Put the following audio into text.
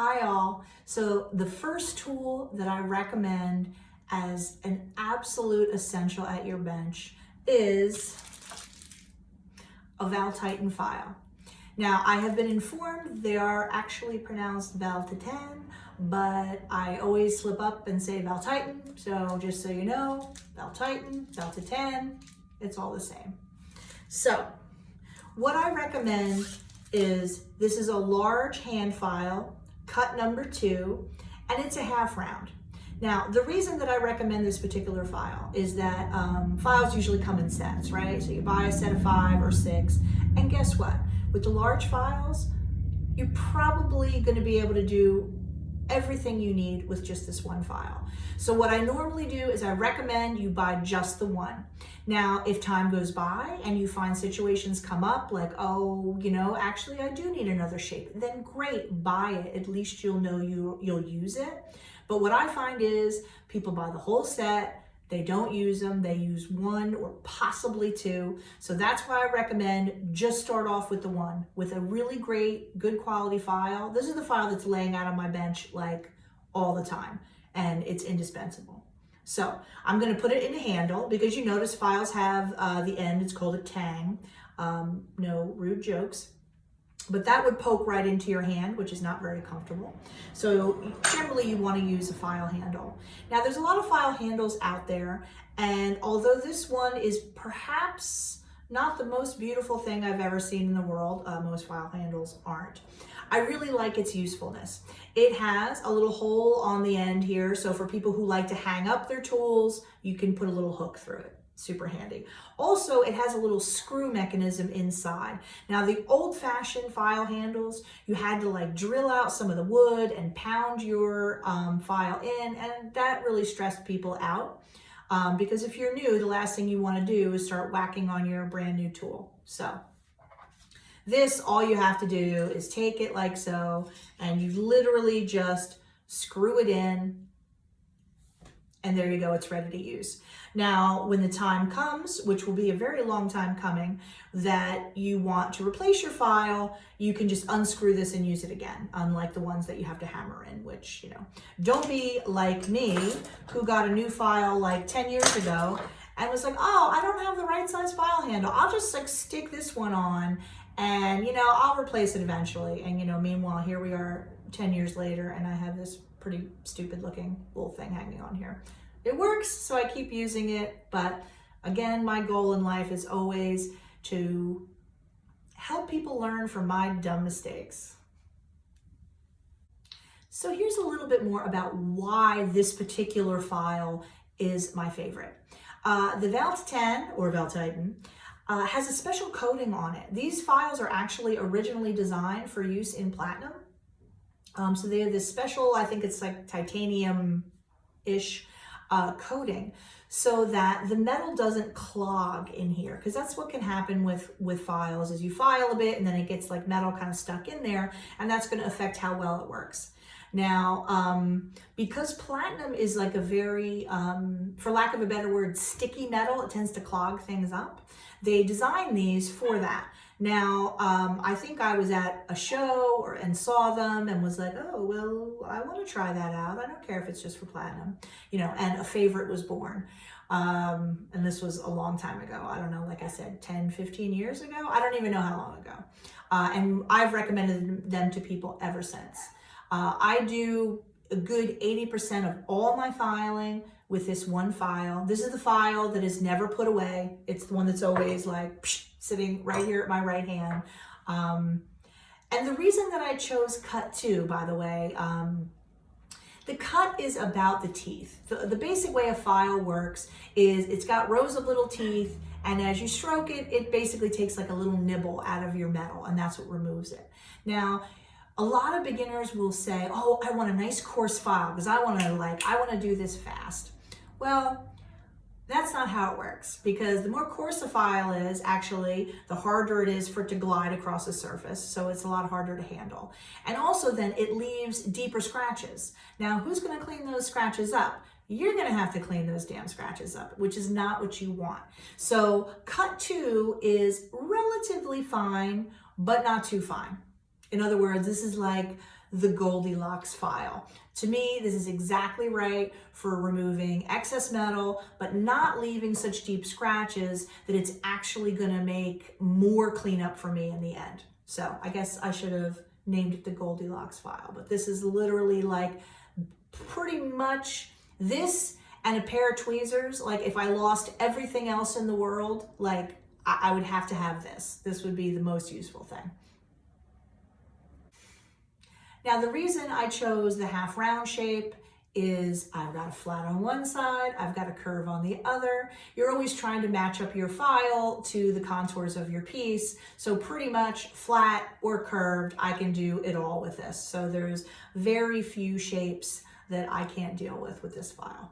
Hi all. So the first tool that I recommend as an absolute essential at your bench is a Valtitan file. Now I have been informed they are actually pronounced Valtitan, but I always slip up and say Valtitan. So just so you know, Valtitan, Valtitan, it's all the same. So what I recommend is this is a large hand file, cut number 2, and it's a half round. Now, the reason that I recommend this particular file is that files usually come in sets, right? So you buy a set of 5 or 6, and guess what? With the large files, you're probably going to be able to do everything you need with just this one file. So what I normally do is I recommend you buy just the one. Now, if time goes by and you find situations come up like, oh, actually I do need another shape, then great, buy it. At least you'll know you'll use it. But what I find is people buy the whole set, they don't use them, they use 1 or possibly 2. So that's why I recommend just start off with the one, with a really great, good quality file. This is the file that's laying out on my bench like all the time, and it's indispensable. So I'm gonna put it in a handle because you notice files have the end, it's called a tang. No rude jokes. But that would poke right into your hand, which is not very comfortable. So generally you want to use a file handle. Now there's a lot of file handles out there, and although this one is perhaps not the most beautiful thing I've ever seen in the world, most file handles aren't. I really like its usefulness. It has a little hole on the end here, so for people who like to hang up their tools, you can put a little hook through it. Super handy. Also, it has a little screw mechanism inside. Now, the old-fashioned file handles, you had to like drill out some of the wood and pound your file in, and that really stressed people out because if you're new, the last thing you want to do is start whacking on your brand new tool. So this, all you have to do is take it like so, and you literally just screw it in, and there you go, it's ready to use. Now, when the time comes, which will be a very long time coming, that you want to replace your file, you can just unscrew this and use it again, unlike the ones that you have to hammer in, which, don't be like me, who got a new file like 10 years ago and was like, oh, I don't have the right size file handle. I'll just like stick this one on and, I'll replace it eventually. And, meanwhile, here we are 10 years later and I have this pretty stupid looking little thing hanging on here. It works, so I keep using it, but again, my goal in life is always to help people learn from my dumb mistakes. So here's a little bit more about why this particular file is my favorite. The Valtitan, or Valtitan, has a special coating on it. These files are actually originally designed for use in platinum. So they have this special, I think it's like titanium-ish coating, so that the metal doesn't clog in here, because that's what can happen with files is you file a bit and then it gets like metal kind of stuck in there, and that's going to affect how well it works. Now, because platinum is like a very, for lack of a better word, sticky metal, it tends to clog things up. They design these for that. Now, I think I was at a show and saw them and was like, oh, well, I want to try that out. I don't care if it's just for platinum, and a favorite was born. And this was a long time ago. I don't know, like I said, 10, 15 years ago. I don't even know how long ago. And I've recommended them to people ever since. I do a good 80% of all my filing with this one file. This is the file that is never put away. It's the one that's always like sitting right here at my right hand. And the reason that I chose cut 2, by the way, the cut is about the teeth. The basic way a file works is it's got rows of little teeth, and as you stroke it, it basically takes like a little nibble out of your metal, and that's what removes it. Now, a lot of beginners will say, oh, I want a nice coarse file because I want to do this fast. Well, that's not how it works, because the more coarse a file is, actually, the harder it is for it to glide across the surface, so it's a lot harder to handle. And also then it leaves deeper scratches. Now, who's going to clean those scratches up? You're going to have to clean those damn scratches up, which is not what you want. So cut 2 is relatively fine, but not too fine. In other words, this is like the Goldilocks file. To me, this is exactly right for removing excess metal, but not leaving such deep scratches that it's actually gonna make more cleanup for me in the end. So I guess I should have named it the Goldilocks file, but this is literally like pretty much this and a pair of tweezers. Like if I lost everything else in the world, like I would have to have this. This would be the most useful thing. Now, the reason I chose the half round shape is I've got a flat on one side, I've got a curve on the other. You're always trying to match up your file to the contours of your piece. So pretty much flat or curved, I can do it all with this. So there's very few shapes that I can't deal with this file.